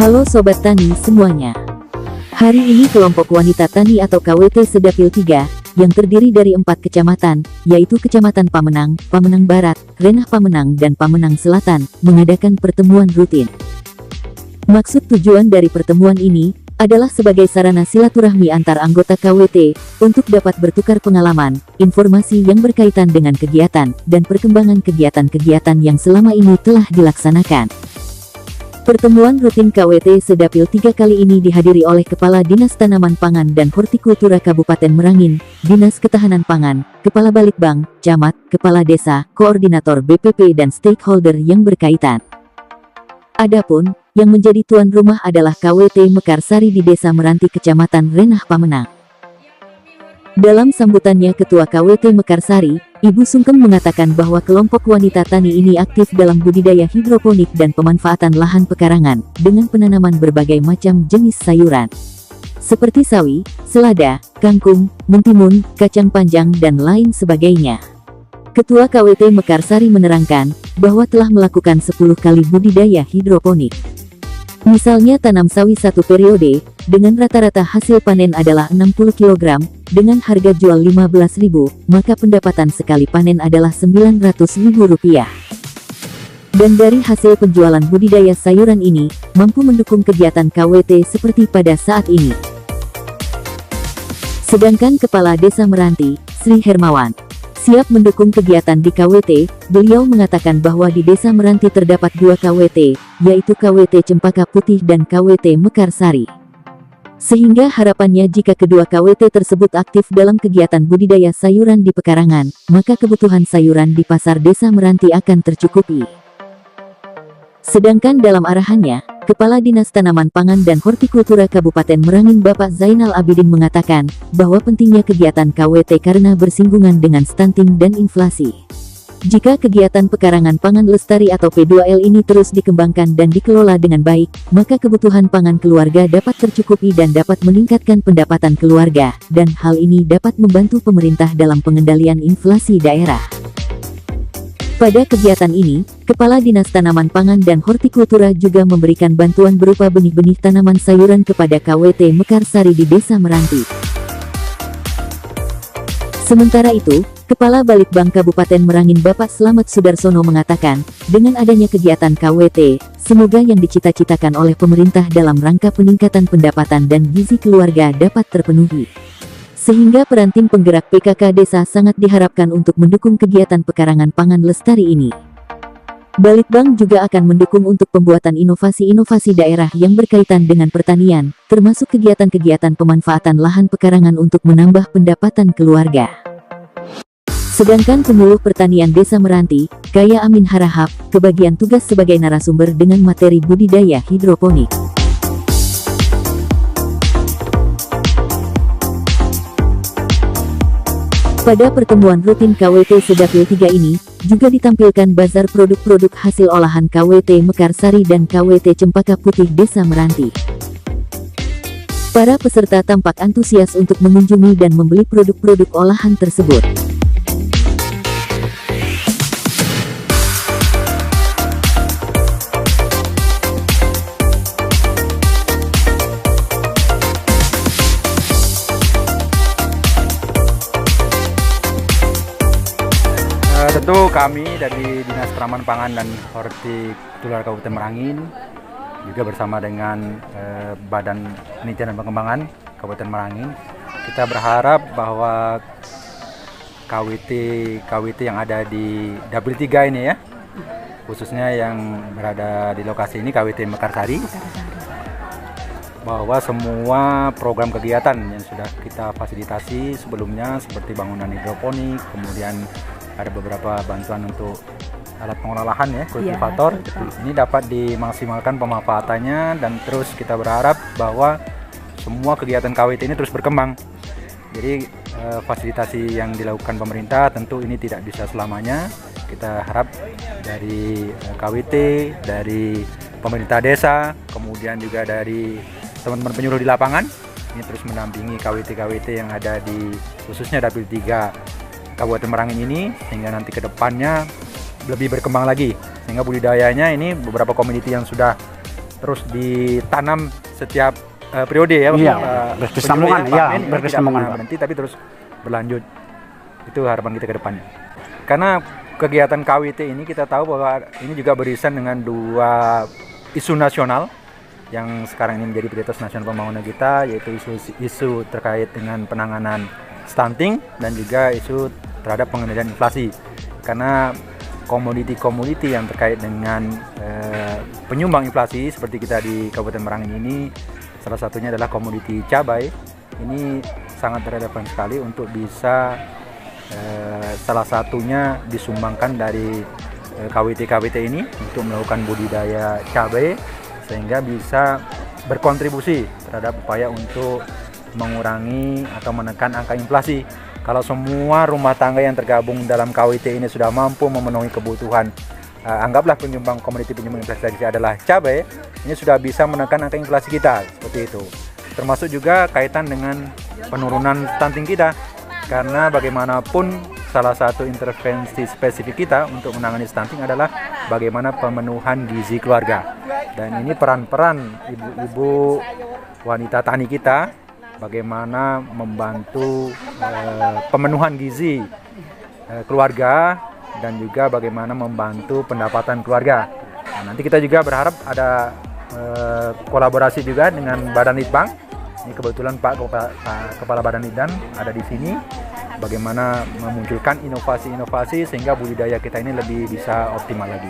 Halo Sobat Tani semuanya. Hari ini kelompok wanita tani atau KWT Sedapil 3, yang terdiri dari 4 kecamatan, yaitu Kecamatan Pamenang, Pamenang Barat, Renah Pamenang dan Pamenang Selatan, mengadakan pertemuan rutin. Maksud tujuan dari pertemuan ini, adalah sebagai sarana silaturahmi antar anggota KWT, untuk dapat bertukar pengalaman, informasi yang berkaitan dengan kegiatan, dan perkembangan kegiatan-kegiatan yang selama ini telah dilaksanakan. Pertemuan rutin KWT Sedapil 3 kali ini dihadiri oleh Kepala Dinas Tanaman Pangan dan Hortikultura Kabupaten Merangin, Dinas Ketahanan Pangan, Kepala Balitbang, Camat, Kepala Desa, Koordinator BPP dan stakeholder yang berkaitan. Adapun, yang menjadi tuan rumah adalah KWT Mekarsari di Desa Meranti Kecamatan Renah Pamenang. Dalam sambutannya Ketua KWT Mekarsari, Ibu Sungkem mengatakan bahwa kelompok wanita tani ini aktif dalam budidaya hidroponik dan pemanfaatan lahan pekarangan, dengan penanaman berbagai macam jenis sayuran. Seperti sawi, selada, kangkung, mentimun, kacang panjang dan lain sebagainya. Ketua KWT Mekarsari menerangkan, bahwa telah melakukan 10 kali budidaya hidroponik. Misalnya tanam sawi satu periode, dengan rata-rata hasil panen adalah 60 kg, dengan harga jual Rp15.000, maka pendapatan sekali panen adalah Rp900.000. Dan dari hasil penjualan budidaya sayuran ini, mampu mendukung kegiatan KWT seperti pada saat ini. Sedangkan Kepala Desa Meranti, Sri Hermawan, siap mendukung kegiatan di KWT. Beliau mengatakan bahwa di Desa Meranti terdapat 2 KWT, yaitu KWT Cempaka Putih dan KWT Mekarsari. Sehingga harapannya jika kedua KWT tersebut aktif dalam kegiatan budidaya sayuran di pekarangan, maka kebutuhan sayuran di pasar Desa Meranti akan tercukupi. Sedangkan dalam arahannya, Kepala Dinas Tanaman Pangan dan Hortikultura Kabupaten Merangin Bapak Zainal Abidin mengatakan, bahwa pentingnya kegiatan KWT karena bersinggungan dengan stunting dan inflasi. Jika kegiatan pekarangan pangan lestari atau P2L ini terus dikembangkan dan dikelola dengan baik, maka kebutuhan pangan keluarga dapat tercukupi dan dapat meningkatkan pendapatan keluarga, dan hal ini dapat membantu pemerintah dalam pengendalian inflasi daerah. Pada kegiatan ini, Kepala Dinas Tanaman Pangan dan Hortikultura juga memberikan bantuan berupa benih-benih tanaman sayuran kepada KWT Mekarsari di Desa Meranti. Sementara itu, Kepala Balitbang Kabupaten Merangin Bapak Slamet Sudarsono mengatakan, dengan adanya kegiatan KWT, semoga yang dicita-citakan oleh pemerintah dalam rangka peningkatan pendapatan dan gizi keluarga dapat terpenuhi. Sehingga peran tim penggerak PKK Desa sangat diharapkan untuk mendukung kegiatan pekarangan pangan lestari ini. Balitbang juga akan mendukung untuk pembuatan inovasi-inovasi daerah yang berkaitan dengan pertanian, termasuk kegiatan-kegiatan pemanfaatan lahan pekarangan untuk menambah pendapatan keluarga. Sedangkan penyuluh pertanian Desa Meranti, Kaya Amin Harahap, kebagian tugas sebagai narasumber dengan materi budidaya hidroponik. Pada pertemuan rutin KWT Sedapil 3 ini, juga ditampilkan bazar produk-produk hasil olahan KWT Mekarsari dan KWT Cempaka Putih Desa Meranti. Para peserta tampak antusias untuk mengunjungi dan membeli produk-produk olahan tersebut. Tentu kami dari Dinas Tanaman Pangan dan Hortikultura Kabupaten Merangin juga bersama dengan Badan Penelitian dan Pengembangan Kabupaten Merangin, kita berharap bahwa KWT yang ada di Dapil 3 ini ya, khususnya yang berada di lokasi ini KWT Mekarsari, bahwa semua program kegiatan yang sudah kita fasilitasi sebelumnya seperti bangunan hidroponik, kemudian ada beberapa bantuan untuk alat pengolah lahan ya, kultivator, ini dapat dimaksimalkan pemanfaatannya, dan terus kita berharap bahwa semua kegiatan KWT ini terus berkembang. Jadi fasilitasi yang dilakukan pemerintah tentu ini tidak bisa selamanya. Kita harap dari KWT, dari pemerintah desa, kemudian juga dari teman-teman penyuluh di lapangan, ini terus mendampingi KWT-KWT yang ada di khususnya Dapil 3 Kabupaten Merangin ini, sehingga nanti ke depannya lebih berkembang lagi, sehingga budidayanya ini beberapa komoditi yang sudah terus ditanam setiap periode ya, Iya, berkesinambungan, penjual ya, panen ini berkesinambungan, tidak pernah berhenti tapi terus berlanjut. Itu harapan kita ke depannya. Karena kegiatan KWT ini kita tahu bahwa ini juga beririsan dengan dua isu nasional yang sekarang ini menjadi prioritas nasional pembangunan kita, yaitu isu terkait dengan penanganan stunting dan juga isu terhadap pengendalian inflasi. Karena komoditi-komoditi yang terkait dengan penyumbang inflasi seperti kita di Kabupaten Merangin ini, salah satunya adalah komoditi cabai. Ini sangat relevan sekali untuk bisa salah satunya disumbangkan dari KWT ini untuk melakukan budidaya cabai sehingga bisa berkontribusi terhadap upaya untuk mengurangi atau menekan angka inflasi. Kalau semua rumah tangga yang tergabung dalam KWT ini sudah mampu memenuhi kebutuhan, anggaplah penyumbang komoditi penyumbang inflasi adalah cabai, ini sudah bisa menekan angka inflasi kita, seperti itu. Termasuk juga kaitan dengan penurunan stunting kita, karena bagaimanapun salah satu intervensi spesifik kita untuk menangani stunting adalah bagaimana pemenuhan gizi keluarga. Dan ini peran-peran ibu-ibu wanita tani kita, bagaimana membantu pemenuhan gizi keluarga dan juga bagaimana membantu pendapatan keluarga. Nah, nanti kita juga berharap ada kolaborasi juga dengan Badan Litbang. Ini kebetulan Pak Kepala Badan Litbang ada di sini. Bagaimana memunculkan inovasi-inovasi sehingga budidaya kita ini lebih bisa optimal lagi.